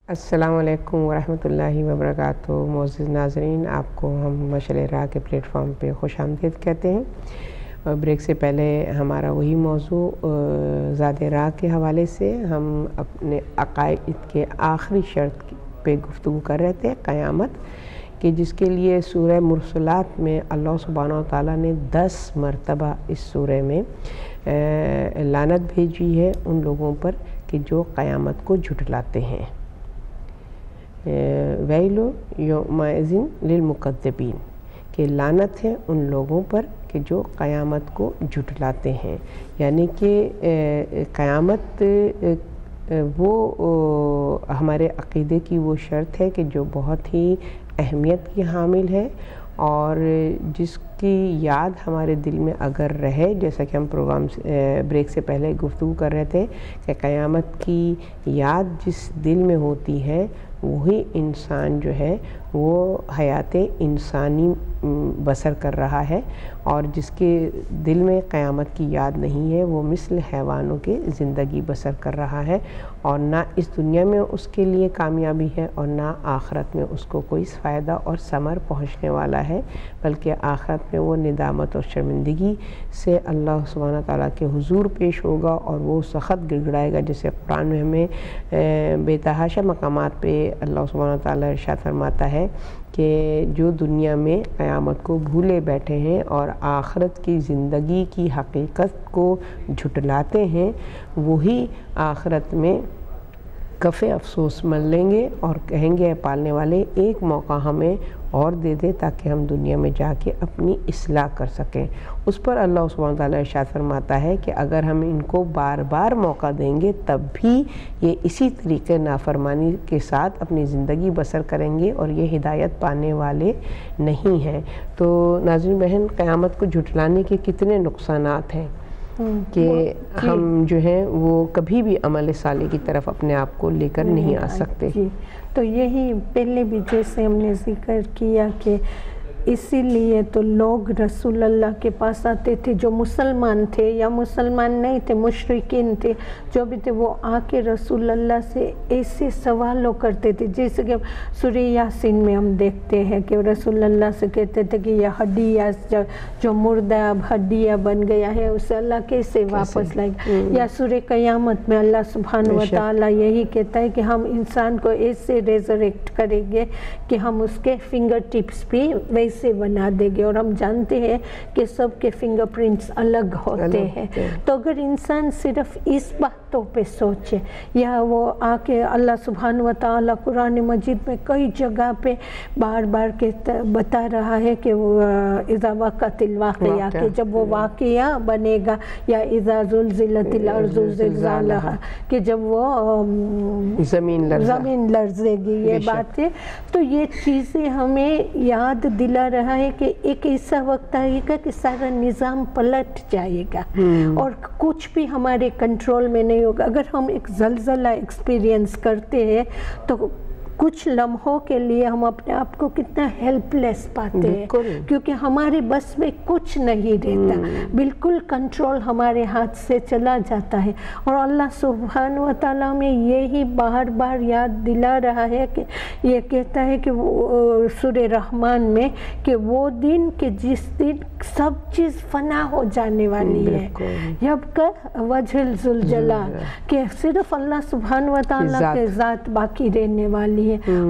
السلام علیکم ورحمۃ اللہ وبرکاتہ۔ معزز ناظرین، آپ کو ہم مشعل راہ کے پلیٹ فارم پہ خوش آمدید کہتے ہیں۔ اور بریک سے پہلے ہمارا وہی موضوع ذات راہ کے حوالے سے ہم اپنے عقائد کے آخری شرط پہ گفتگو کر رہے تھے، قیامت، کہ جس کے لیے سورہ مرسلات میں اللہ سبحانہ و تعالیٰ نے 10 مرتبہ اس سورہ میں لعنت بھیجی ہے ان لوگوں پر کہ جو قیامت کو جھٹلاتے ہیں۔ ویل یومئذ للمکذبین، کہ لعنت ہے ان لوگوں پر کہ جو قیامت کو جھٹلاتے ہیں۔ یعنی کہ قیامت وہ ہمارے عقیدے کی وہ شرط ہے کہ جو بہت ہی اہمیت کی حامل ہے، اور جس کی یاد ہمارے دل میں اگر رہے، جیسا کہ ہم پروگرام بریک سے پہلے گفتگو کر رہے تھے کہ قیامت کی یاد جس دل میں ہوتی ہے وہی انسان جو ہے وہ حیات انسانی بسر کر رہا ہے، اور جس کے دل میں قیامت کی یاد نہیں ہے وہ مثل حیوانوں کے زندگی بسر کر رہا ہے، اور نہ اس دنیا میں اس کے لیے کامیابی ہے اور نہ آخرت میں اس کو کوئی فائدہ اور ثمر پہنچنے والا ہے، بلکہ آخرت میں وہ ندامت اور شرمندگی سے اللہ سبحانہ تعالیٰ کے حضور پیش ہوگا، اور وہ سخت گڑ گڑائے گا، جیسے قرآن میں ہمیں بے تحاشا مقامات پہ اللہ سبحانہ تعالیٰ ارشاد فرماتا ہے کہ جو دنیا میں قیامت کو بھولے بیٹھے ہیں اور آخرت کی زندگی کی حقیقت کو جھٹلاتے ہیں، وہی آخرت میں کف افسوس مل لیں گے اور کہیں گے اے پالنے والے ایک موقع ہمیں اور دے دے تاکہ ہم دنیا میں جا کے اپنی اصلاح کر سکیں۔ اس پر اللہ سبحانہ تعالیٰ ارشاد فرماتا ہے کہ اگر ہم ان کو بار بار موقع دیں گے تب بھی یہ اسی طریقے نافرمانی کے ساتھ اپنی زندگی بسر کریں گے اور یہ ہدایت پانے والے نہیں ہیں۔ تو ناظرین بہن، قیامت کو جھٹلانے کے کتنے نقصانات ہیں کہ ہم جو ہیں وہ کبھی بھی عمل صالح کی طرف اپنے آپ کو لے کر نہیں آ سکتے۔ تو یہی پہلے بھی جیسے ہم نے ذکر کیا کہ اسی لیے تو لوگ رسول اللہ کے پاس آتے تھے جو مسلمان تھے یا مسلمان نہیں تھے، مشرکین تھے، جو بھی تھے، وہ آ کے رسول اللہ سے ایسے سوالوں کرتے تھے، جیسے کہ سورہ یاسین میں ہم دیکھتے ہیں کہ رسول اللہ سے کہتے تھے کہ یہ ہڈیاں جو مردہ اب ہڈیاں بن گیا ہے اسے اللہ کیسے واپس لائے گا، یا سورہ قیامت میں اللہ سبحانہ و تعالیٰ یہی کہتا ہے کہ ہم انسان کو ایسے ریزریکٹ کریں گے کہ ہم اس کے فنگر ٹپس بھی ویسے بنا دیں گے، اور ہم جانتے ہیں کہ سب کے فنگر پرنٹس الگ ہوتے ہیں۔ تو اگر انسان صرف اس باتوں پہ سوچے، یا وہ آ کے اللہ سبحانہ و تعالیٰ قرآن مجید میں کئی جگہ پہ بار بار بتا رہا ہے کہ اذا وقعت الواقعہ، کہ جب وہ واقعہ بنے گا، یا اذا زلزلت الارض زلزالہا، کہ جب وہ زمین لرزے گی، یہ باتیں، تو یہ چیزیں ہمیں یاد دلا رہا ہے کہ ایک ایسا وقت آئے گا کہ سارا نظام پلٹ جائے گا اور کچھ بھی ہمارے کنٹرول میں نہیں ہوگا۔ اگر ہم ایک زلزلہ ایکسپیرینس کرتے ہیں تو کچھ لمحوں کے لیے ہم اپنے آپ کو کتنا ہیلپ لیس پاتے ہیں، کیونکہ ہمارے بس میں کچھ نہیں رہتا، بالکل کنٹرول ہمارے ہاتھ سے چلا جاتا ہے۔ اور اللہ سبحانہ و تعالیٰ میں یہی بار بار یاد دلا رہا ہے کہ یہ کہتا ہے کہ سورہ رحمان میں کہ وہ دن کہ جس دن سب چیز فنا ہو جانے والی ہے، یبقى وجہ الذوالجلال، کہ صرف اللہ سبحانہ و تعالیٰ کے ذات باقی رہنے والی ہے،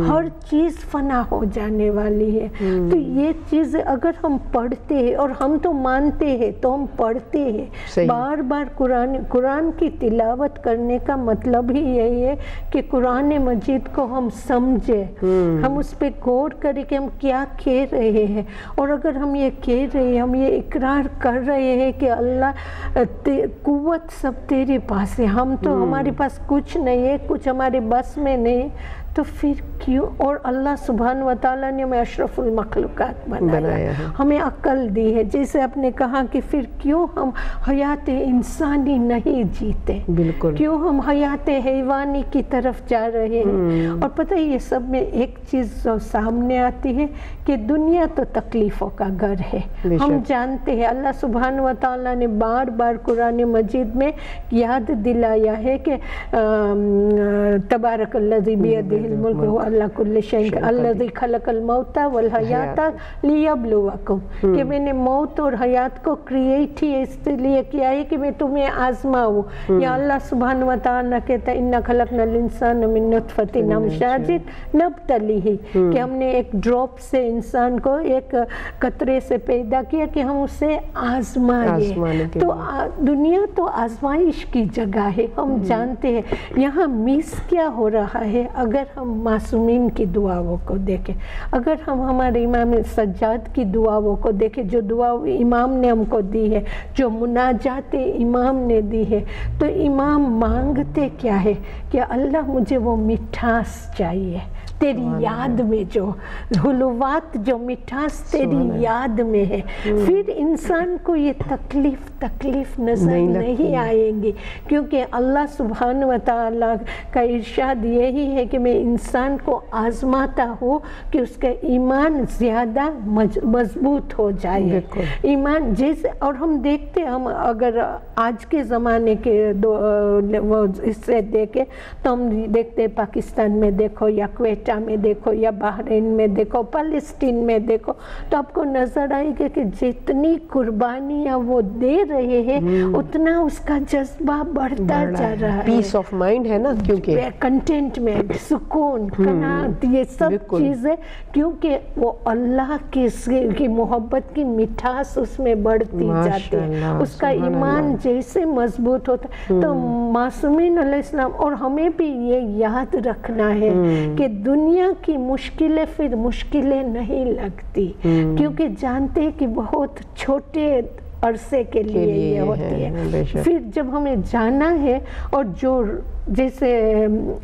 ہر چیز فنا ہو جانے والی ہے۔ تو یہ چیز اگر ہم پڑھتے ہیں، اور ہم تو مانتے ہیں تو ہم پڑھتے ہیں بار بار، قرآن کی تلاوت کرنے کا مطلب ہی یہی ہے کہ قرآن مجید کو ہم سمجھے، ہم اس پہ غور کریں کہ ہم کیا کہہ رہے ہیں، اور اگر ہم یہ کہہ رہے ہیں، ہم یہ اقرار کر رہے ہیں کہ اللہ قوت سب تیرے پاس ہے، ہم تو ہمارے پاس کچھ نہیں ہے، کچھ ہمارے بس میں نہیں، تو پھر کیوں؟ اور اللہ سبحانہ و تعالیٰ نے ہمیں اشرف المخلوقات بنایا، ہمیں عقل دی ہے، جیسے آپ نے کہا کہ پھر کیوں ہم حیات انسانی نہیں جیتے، کیوں ہم حیات حیوانی کی طرف جا رہے ہیں؟ اور پتہ ہے یہ سب میں ایک چیز سامنے آتی ہے کہ دنیا تو تکلیفوں کا گھر ہے، ہم جانتے ہیں، اللہ سبحانہ و تعالیٰ نے بار بار قرآن مجید میں یاد دلایا ہے کہ تبارک الذی بیدہ بیدہ الملک و علی کل شیء الذی خلق الموت والحیات لیبلوکم، کہ میں نے موت اور حیات کو کریٹ ہی اس لیے کیا ہے کہ میں تمہیں آزماؤں۔ یا اللہ سبحانہ وتعالیٰ کہتا ہے اِنَّا خَلَقْنَا الْإِنسَانَ مِن نُطْفَةٍ أَمْشَاجٍ نَبْتَلِيهِ، کہ ہم نے ایک ڈراپ سے انسان کو ایک قطرے سے پیدا کیا کہ ہم اسے آزمائیں۔ تو دنیا تو آزمائش کی جگہ ہے، ہم جانتے ہیں۔ یہاں مس کیا ہو رہا ہے؟ اگر ہم معصومین کی دعاؤں کو دیکھیں، اگر ہم ہمارے امام سجاد کی دعاؤں کو دیکھیں، جو دعا امام نے ہم کو دی ہے، جو مناجات امام نے دی ہے، تو امام مانگتے کیا ہے کہ اللہ مجھے وہ مٹھاس چاہیے تیری یاد میں، جو حلوات، جو مٹھاس تیری یاد میں ہے۔ پھر انسان کو یہ تکلیف نظر نہیں آئیں گی، کیونکہ اللہ سبحانہ وتعالیٰ کا ارشاد یہی ہے کہ میں انسان کو آزماتا ہوں کہ اس کا ایمان زیادہ مضبوط ہو جائے۔ ایمان جیسے، اور ہم دیکھتے، ہم اگر آج کے زمانے کے اس سے دیکھیں تو ہم دیکھتے پاکستان میں دیکھو یا کویت میں دیکھو یا بحرین میں دیکھو، فلسطین میں دیکھو، تو آپ کو نظر آئے گا کہ جتنی قربانیاں وہ دے رہے ہیں اتنا اس کا جذبہ بڑھتا جا رہا ہے۔ پیس آف مائنڈ ہے نا، کیونکہ کنٹینٹمنٹ، سکون، قناعت، یہ سب چیزیں، کیونکہ وہ اللہ کی محبت کی مٹھاس اس میں بڑھتی جاتی ہے، اس کا ایمان جیسے مضبوط ہوتا ہے۔ تو معصومین علیہ السلام، اور ہمیں بھی یہ یاد رکھنا ہے کہ دنیا کی مشکلیں پھر مشکلیں نہیں لگتی، کیونکہ جانتے ہیں کہ بہت چھوٹے عرصے کے لیے یہ ہوتی ہے۔ پھر جب ہمیں جانا ہے، اور جو جیسے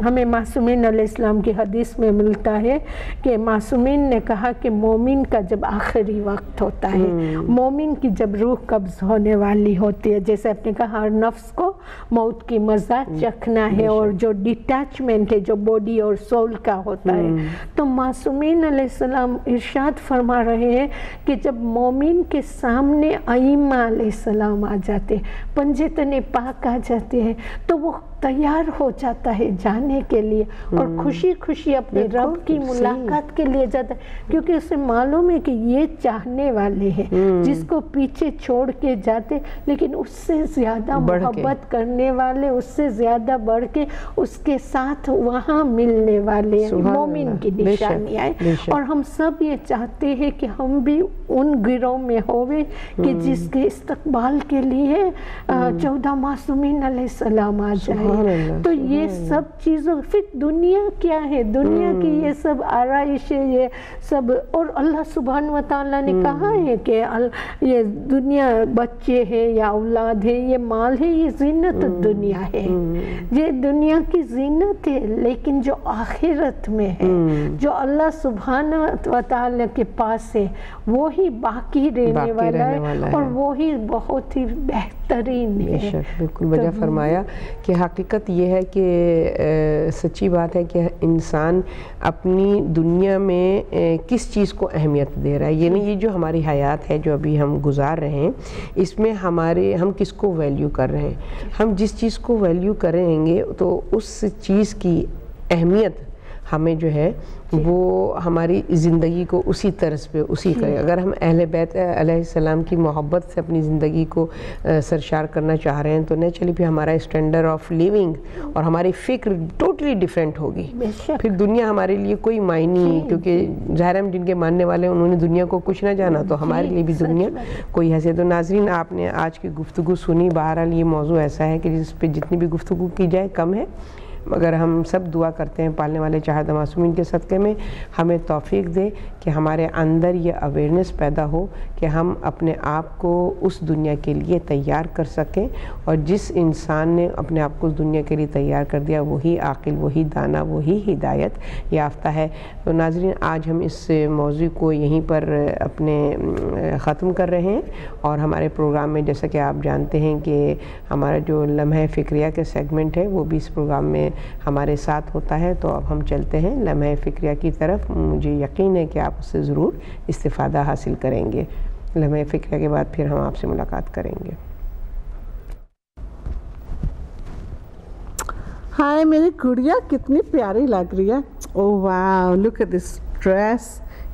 ہمیں معصومین علیہ السلام کی حدیث میں ملتا ہے کہ معصومین نے کہا کہ مومن کا جب آخری وقت ہوتا ہے، مومن کی جب روح قبض ہونے والی ہوتی ہے، جیسے آپ نے کہا ہر نفس کو موت کی مزہ چکھنا ہے، اور جو ڈیٹیچمنٹ ہے جو باڈی اور سول کا ہوتا ہے، تو معصومین علیہ السلام ارشاد فرما رہے ہیں کہ جب مومن کے سامنے ائمہ علیہ السلام آ جاتے، پنجتن پاک آ جاتے ہیں، تو وہ تیار ہو جاتا ہے جانے کے لیے، اور خوشی خوشی اپنے رب کی ملاقات کے لیے جاتا ہے، کیونکہ اسے معلوم ہے کہ یہ چاہنے والے ہیں جس کو پیچھے چھوڑ کے جاتے، لیکن اس سے زیادہ محبت کرنے والے، اس سے زیادہ بڑھ کے اس کے ساتھ وہاں ملنے والے مومن کی نشانی آئے۔ اور ہم سب یہ چاہتے ہیں کہ ہم بھی ان گروہ میں ہوئے کہ جس کے استقبال کے لیے 14 معصومین علیہ السلام آ جائے۔ تو یہ سب چیزوں، پھر دنیا کیا ہے؟ دنیا کی یہ سب آرائش ہے، یہ سب، اور اللہ سبحانہ وتعالیٰ نے کہا ہے کہ یہ دنیا بچے ہے یا اولاد ہے، یہ مال ہے، یہ زینت دنیا ہے، یہ دنیا کی زینت ہے، لیکن جو آخرت میں ہے، جو اللہ سبحانہ وتعالیٰ کے پاس ہے، وہی باقی رہنے والا ہے، اور وہی بہت ہی بہترین ہے۔ بالکل بجا فرمایا کہ حقیقت یہ ہے کہ سچی بات ہے کہ انسان اپنی دنیا میں کس چیز کو اہمیت دے رہا ہے، یعنی یہ جو ہماری حیات ہے جو ابھی ہم گزار رہے ہیں، اس میں ہم کس کو ویلیو کر رہے ہیں۔ ہم جس چیز کو ویلیو کریں گے تو اس چیز کی اہمیت ہمیں جو ہے وہ ہماری زندگی کو اسی طرز پہ اسی کرے۔ اگر ہم اہل بیت علیہ السلام کی محبت سے اپنی زندگی کو سرشار کرنا چاہ رہے ہیں تو نیچرلی پھر ہمارا اسٹینڈرڈ آف لیونگ اور ہماری فکر ٹوٹلی ڈیفرنٹ ہوگی۔ پھر دنیا ہمارے لیے کوئی معنی نہیں، کیونکہ ظاہر ہم جن کے ماننے والے ہیں انہوں نے دنیا کو کچھ نہ جانا، تو ہمارے لیے بھی دنیا کوئی حیثیت۔ تو ناظرین، آپ نے آج کی گفتگو سنی، بہرحال یہ موضوع ایسا ہے کہ جس پہ جتنی بھی گفتگو کی جائے کم ہے، مگر ہم سب دعا کرتے ہیں پالنے والے چاہت معصومین کے صدقے میں ہمیں توفیق دے کہ ہمارے اندر یہ اویئرنیس پیدا ہو کہ ہم اپنے آپ کو اس دنیا کے لیے تیار کر سکیں، اور جس انسان نے اپنے آپ کو اس دنیا کے لیے تیار کر دیا وہی عاقل، وہی دانا، وہی ہدایت یافتہ ہے۔ تو ناظرین، آج ہم اس موضوع کو یہیں پر اپنے ختم کر رہے ہیں، اور ہمارے پروگرام میں جیسا کہ آپ جانتے ہیں کہ ہمارا جو لمحہ فکریہ کے سیگمنٹ ہے وہ بھی اس پروگرام میں ہمارے ساتھ ہوتا ہے۔ تو اب ہم چلتے ہیں لمحہ فکریہ کی طرف۔ مجھے یقین ہے کہ آپ اس سے ضرور استفادہ حاصل کریں گے۔ لمحہ فکریہ کے بعد پھر ہم آپ سے ملاقات کریں گے۔ ہائے میری گڑیا کتنی پیاری لگ رہی ہے۔ Oh wow, look at this dress.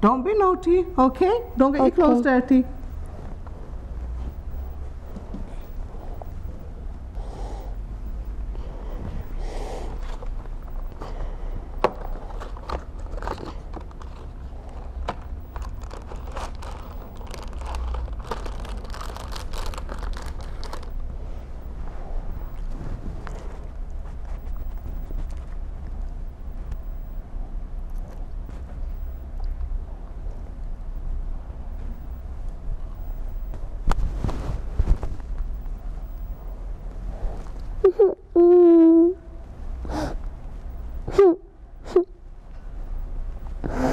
Don't be naughty, okay? Don't get your clothes dirty.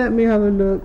Let me have a look.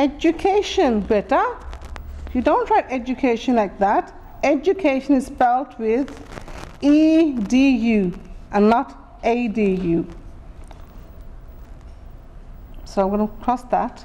Education, beta. You don't write education like that. Education is spelled with E-D-U and not A-D-U. So I'm going to cross that.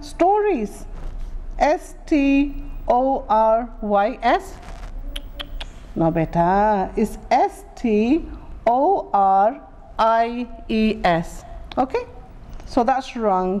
Stories. S-T-O-R-Y-S. No, beta. It's S-T-O-R-I-E-S. Okay? So that's wrong.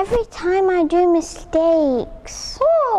Every time I do mistakes. Oh,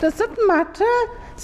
Does it matter?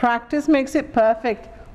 Practice makes it perfect.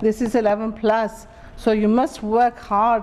This is 11+. So you must work hard.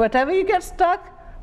Whatever you get stuck,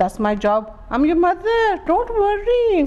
That's my job. I'm your mother. Don't worry.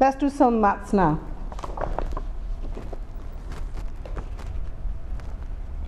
Let's do some maths now.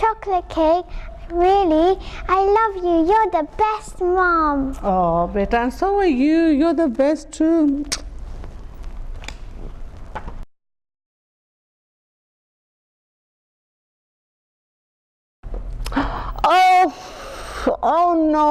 Chocolate cake. Really? I love you. You're the best mom. Oh, beta, and so are you. You're the best too. Oh no!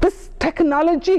This technology.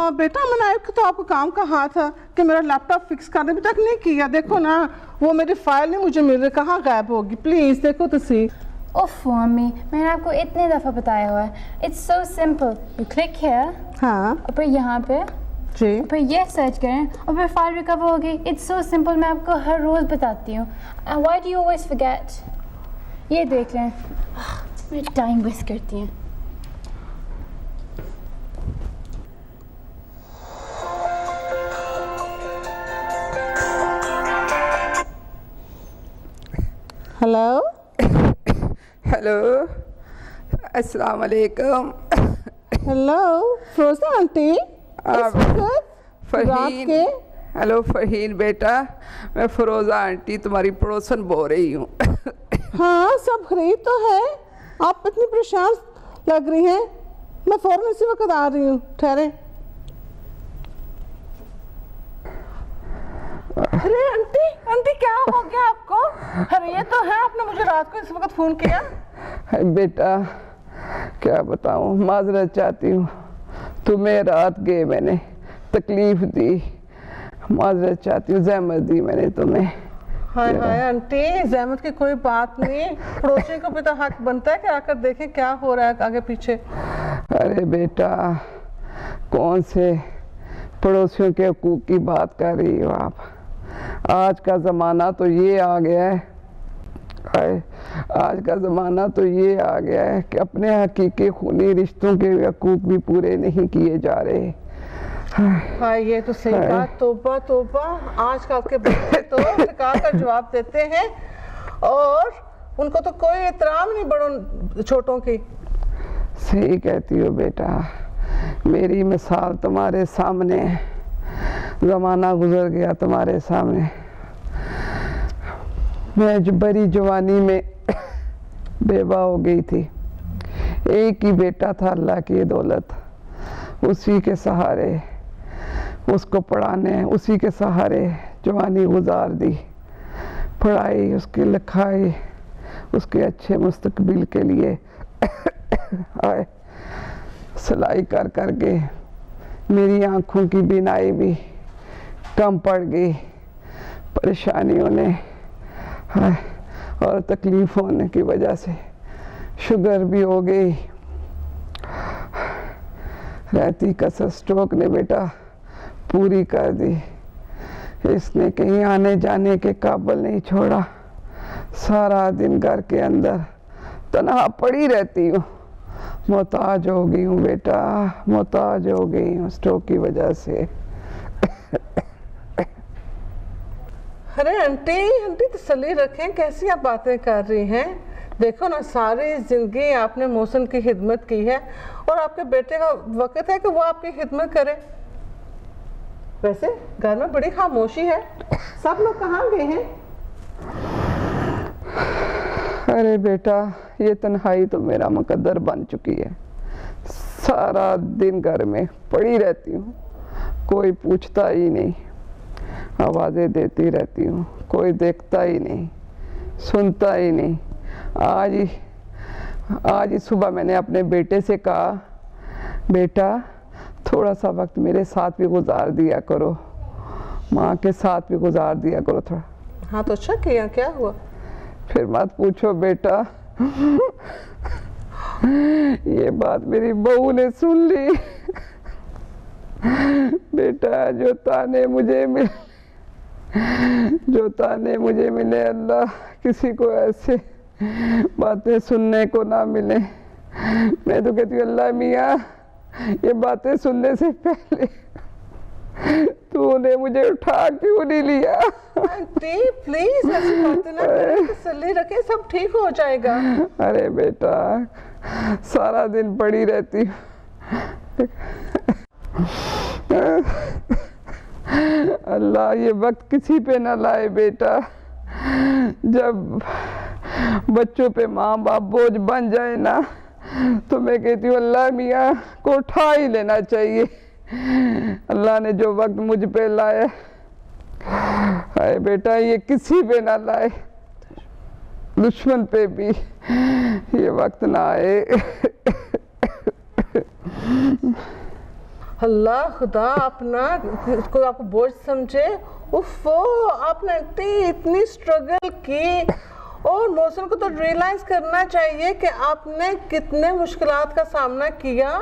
ہاں بیٹا میں نے تو آپ کو کام کہا تھا کہ میرا لیپ ٹاپ فکس کرنے ابھی تک نہیں کیا. دیکھو نا وہ میری فائل نہیں مجھے مل رہی, کہاں غائب ہوگی, پلیز دیکھو تو سی. اوف امی, میں نے آپ کو اتنے دفعہ بتایا ہوا ہے. It's so simple, you click here, ہاں اور پھر یہاں پہ, جی, پھر یہ سرچ کریں اور پھر فائل ریکور ہوگی. اٹس سو سمپل, میں آپ کو ہر روز بتاتی ہوں. Why do you always forget? یہ دیکھ لیں, میں ٹائم ویسٹ کرتی ہیں. ہیلو ہیلو, السلام علیکم. ہیلو فروزہ آنٹی, فرحین. ہیلو فرحین بیٹا, میں فروزہ آنٹی تمہاری پڑوسن بول رہی ہوں. ہاں سب خرید تو ہے, آپ اتنی پریشان لگ رہی ہیں, میں فوراً اسی وقت آ رہی ہوں, ٹھہرے. ارے آنٹی, آنٹی کیا ہو گیا آپ کو؟ ارے یہ تو ہے, آپ نے مجھے رات کو اس وقت فون کیا. بیٹا کیا بتاؤں, معذرت چاہتی ہوں, تمہیں رات گئے میں نے تکلیف دی, معذرت چاہتی ہوں, زحمت دی میں نے تمہیں. ہائے ہائے آنٹی, زحمت کی کوئی بات نہیں, پڑوسی کو بھی تو حق بنتا ہے کہ آ کر دیکھیں کیا ہو رہا ہے آگے پیچھے. ارے بیٹا کون سے پڑوسیوں کے حقوق کی بات کر رہی ہو آپ؟ آج کا زمانہ تو یہ آ گیا ہے, آج کا زمانہ تو یہ آ گیا ہے کہ اپنے حقیقی خونی رشتوں کے حقوق بھی پورے نہیں کیے جا رہے. ہائے یہ تو صحیح بات, توبہ توبہ, آج کل کے بچے تو ٹکا کر جواب دیتے ہیں اور ان کو تو کوئی احترام نہیں بڑوں چھوٹوں کی. صحیح کہتی ہو بیٹا, میری مثال تمہارے سامنے ہے, زمانہ گزر گیا تمہارے سامنے. میں بڑی جوانی میں بیوہ ہو گئی تھی, ایک ہی بیٹا تھا, اللہ کی دولت, اسی کے سہارے اس کو پڑھانے, اسی کے سہارے جوانی گزار دی. پڑھائی, اس کی لکھائی, اس کے اچھے مستقبل کے لیے آئے سلائی کر کر کے میری آنکھوں کی بینائی بھی کم پڑ گئی, پریشانیوں نے اور تکلیف ہونے کی وجہ سے شوگر بھی ہو گئی. رہتی کسر سٹروک نے بیٹا پوری کر دی. اس نے کہیں آنے جانے کے قابل نہیں چھوڑا, سارا دن گھر کے اندر تنہا پڑی رہتی ہوں. محتاج ہو گئی ہوں بیٹا, محتاج ہو گئی ہوں سٹروک کی وجہ سے. ارے آنٹی, آنٹی تسلی رکھیں, کیسی آپ باتیں کر رہی ہیں؟ دیکھو نا ساری زندگی آپ نے محسن کی خدمت کی ہے اور آپ کے بیٹے کا وقت ہے کہ وہ آپ کی خدمت کرے. ویسے گھر میں بڑی خاموشی ہے, سب لوگ کہاں گئے ہیں؟ ارے بیٹا یہ تنہائی تو میرا مقدر بن چکی ہے, سارا دن گھر میں پڑی رہتی ہوں, کوئی پوچھتا ہی نہیں, آوازیں دیتی رہتی ہوں, کوئی دیکھتا ہی نہیں, سنتا ہی نہیں. آج ہی صبح میں نے اپنے بیٹے سے کہا, بیٹا تھوڑا سا وقت میرے ساتھ بھی گزار دیا کرو, ماں کے ساتھ بھی گزار دیا کرو تھوڑا. ہاں تو اچھا کیا, کیا ہوا؟ پھر مت پوچھو بیٹا, یہ بات میری بہو نے سن لی. بیٹا جو تانے مجھے ملے, اللہ کسی کو ایسے باتیں سننے کو نہ ملے. میں تو کہتی ہوں اللہ میاں یہ باتیں سننے سے پہلے تو نے مجھے اٹھا کیوں نہیں لیا؟ آنٹی پلیز ایسی باتیں نہ کریں, تسلی رکھیں, سب ٹھیک ہو جائے گا. ارے بیٹا سارا دن پڑی رہتی, اللہ یہ وقت کسی پہ نہ لائے بیٹا. جب بچوں پہ ماں باپ بوجھ بن جائے نا تو میں کہتی ہوں اللہ میاں کو اٹھا ہی لینا چاہیے. اللہ نے جو وقت مجھ پہ لائے, اے بیٹا یہ کسی پہ نہ لائے, دشمن پہ بھی یہ وقت نہ آئے. اللہ خدا اپنا کوئی آپ کو بوجھ سمجھے. آپ نے اتنی اسٹرگل کی, اور محسن کو تو ریئلائز کرنا چاہیے کہ آپ نے کتنے مشکلات کا سامنا کیا.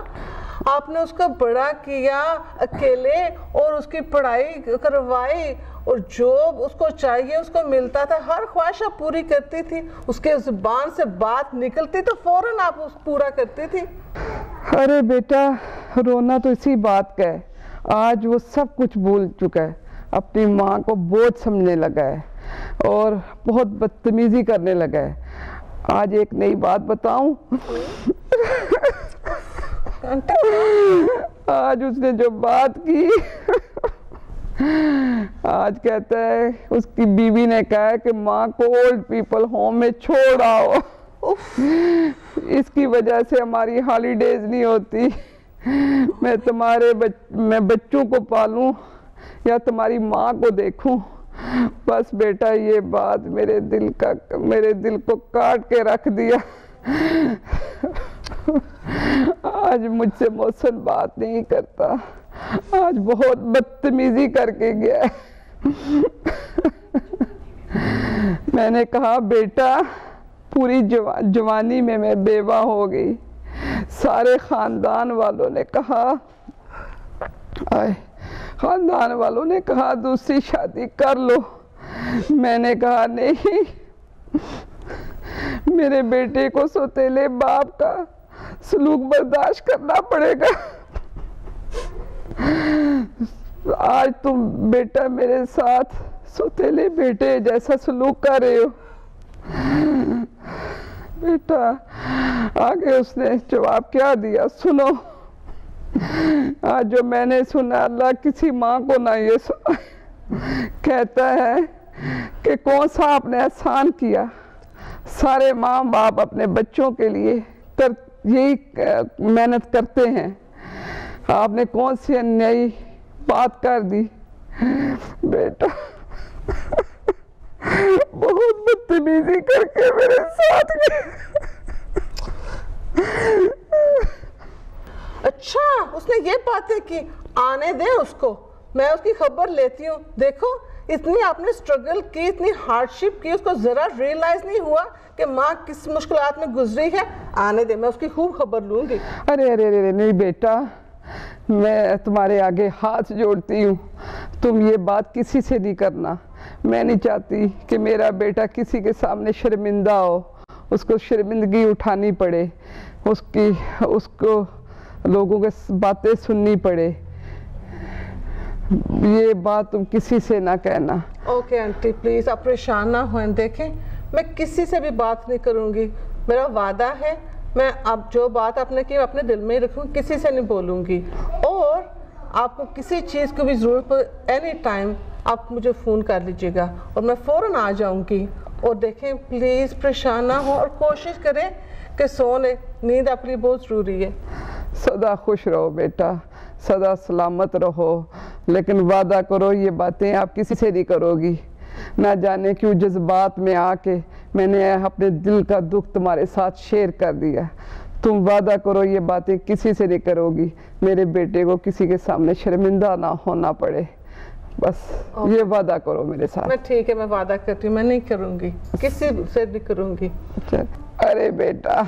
آپ نے اس کو بڑا کیا اکیلے, اور اس کی پڑھائی کروائی, اور جو اس کو چاہیے اس کو ملتا تھا. ہر خواہش آپ پوری کرتی تھی, اس کے زبان سے بات نکلتی تو فوراً آپ اس پورا کرتی تھی. ارے بیٹا, رونا تو اسی بات کا ہے. آج وہ سب کچھ بھول چکا ہے, اپنی ماں کو بوجھ سمجھنے لگا ہے, اور بہت بدتمیزی کرنے لگا ہے. آج ایک نئی بات بتاؤں, آج اس نے جو بات کی, آج کہتا ہے اس کی بیوی نے کہا کہ ماں کو اولڈ پیپل ہوم میں چھوڑ آؤ, اس کی وجہ سے ہماری ہالیڈیز نہیں ہوتی. میں بچوں کو پالوں یا تمہاری ماں کو دیکھوں. بس بیٹا یہ بات میرے دل کو کاٹ کے رکھ دیا. آج مجھ سے محسن بات نہیں کرتا, آج بہت بدتمیزی کر کے گیا. میں نے کہا بیٹا, پوری جوانی میں میں بیوہ ہو گئی. سارے خاندان والوں نے کہا دوسری شادی کر لو. میں نے کہا نہیں, میرے بیٹے کو سوتیلے باپ کا سلوک برداشت کرنا پڑے گا. آج تم بیٹا میرے ساتھ سوتیلے بیٹے جیسا سلوک کر رہے ہو. بیٹا آگے اس نے جواب کیا دیا سنو. آج جو میں نے سنا, اللہ کسی ماں کو نہ یہ سنا. کہتا ہے کہ کون سا آپ نے احسان کیا. سارے ماں باپ اپنے بچوں کے لیے یہی محنت کرتے ہیں, آپ نے کون سی نئی بات کر دی. بیٹا بہت بدتمیزی کر کے میرے ساتھ گئے. اچھا اس نے یہ باتیں کی, آنے دیں اس کو, میں اس کی خبر لیتی ہوں. دیکھو اتنی آپ نے اسٹرگل کی, اتنی ہارڈ شپ کی, اس کو ذرا ریئلائز نہیں ہوا کہ ماں کس مشکلات میں گزری ہے. آنے دیں, میں اس کی خوب خبر لوں گی. ارے نہیں بیٹا, میں تمہارے آگے ہاتھ جوڑتی ہوں, تم یہ بات کسی سے نہیں کرنا. میں نہیں چاہتی کہ میرا بیٹا کسی کے سامنے شرمندہ ہو, اس کو شرمندگی اٹھانی پڑے, اس کو لوگوں کے باتیں سننی پڑے. یہ بات تم کسی سے نہ کہنا. اوکے آنٹی پلیز, آپ پریشان نہ ہوئیں. دیکھیں میں کسی سے بھی بات نہیں کروں گی, میرا وعدہ ہے. میں اب جو بات آپ نے کی اپنے دل میں ہی رکھوں, کسی سے نہیں بولوں گی. اور آپ کو کسی چیز کو بھی ضرورت پڑے اینی ٹائم آپ مجھے فون کر لیجیے گا, اور میں فوراً آ جاؤں گی. اور دیکھیں پلیز پریشان نہ ہو, اور کوشش کریں کہ سو لیں, نیند آپ کے لیے بہت ضروری ہے. سدا خوش رہو بیٹا, سدا سلامت رہو, لیکن وعدہ کرو یہ باتیں آپ کسی سے نہیں کرو گی. نہ جانے کیوں جذبات میں آ کے میں نے اپنے دل کا دکھ تمہارے ساتھ شیئر کر دیا. تم وعدہ کرو یہ باتیں کسی سے نہیں کرو گی, میرے بیٹے کو کسی کے سامنے شرمندہ نہ ہونا پڑے. بس یہ وعدہ کرو میرے ساتھ. میں ٹھیک ہے, میں وعدہ کرتی ہوں, میں نہیں کروں گی, کسی سے بھی کروں گی. ارے بیٹا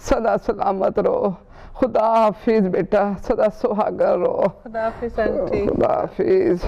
سدا سلامت رہو. خدا حافظ بیٹا, سدا سہاگا رہو. خدا حافظ آنٹی. خدا حافظ.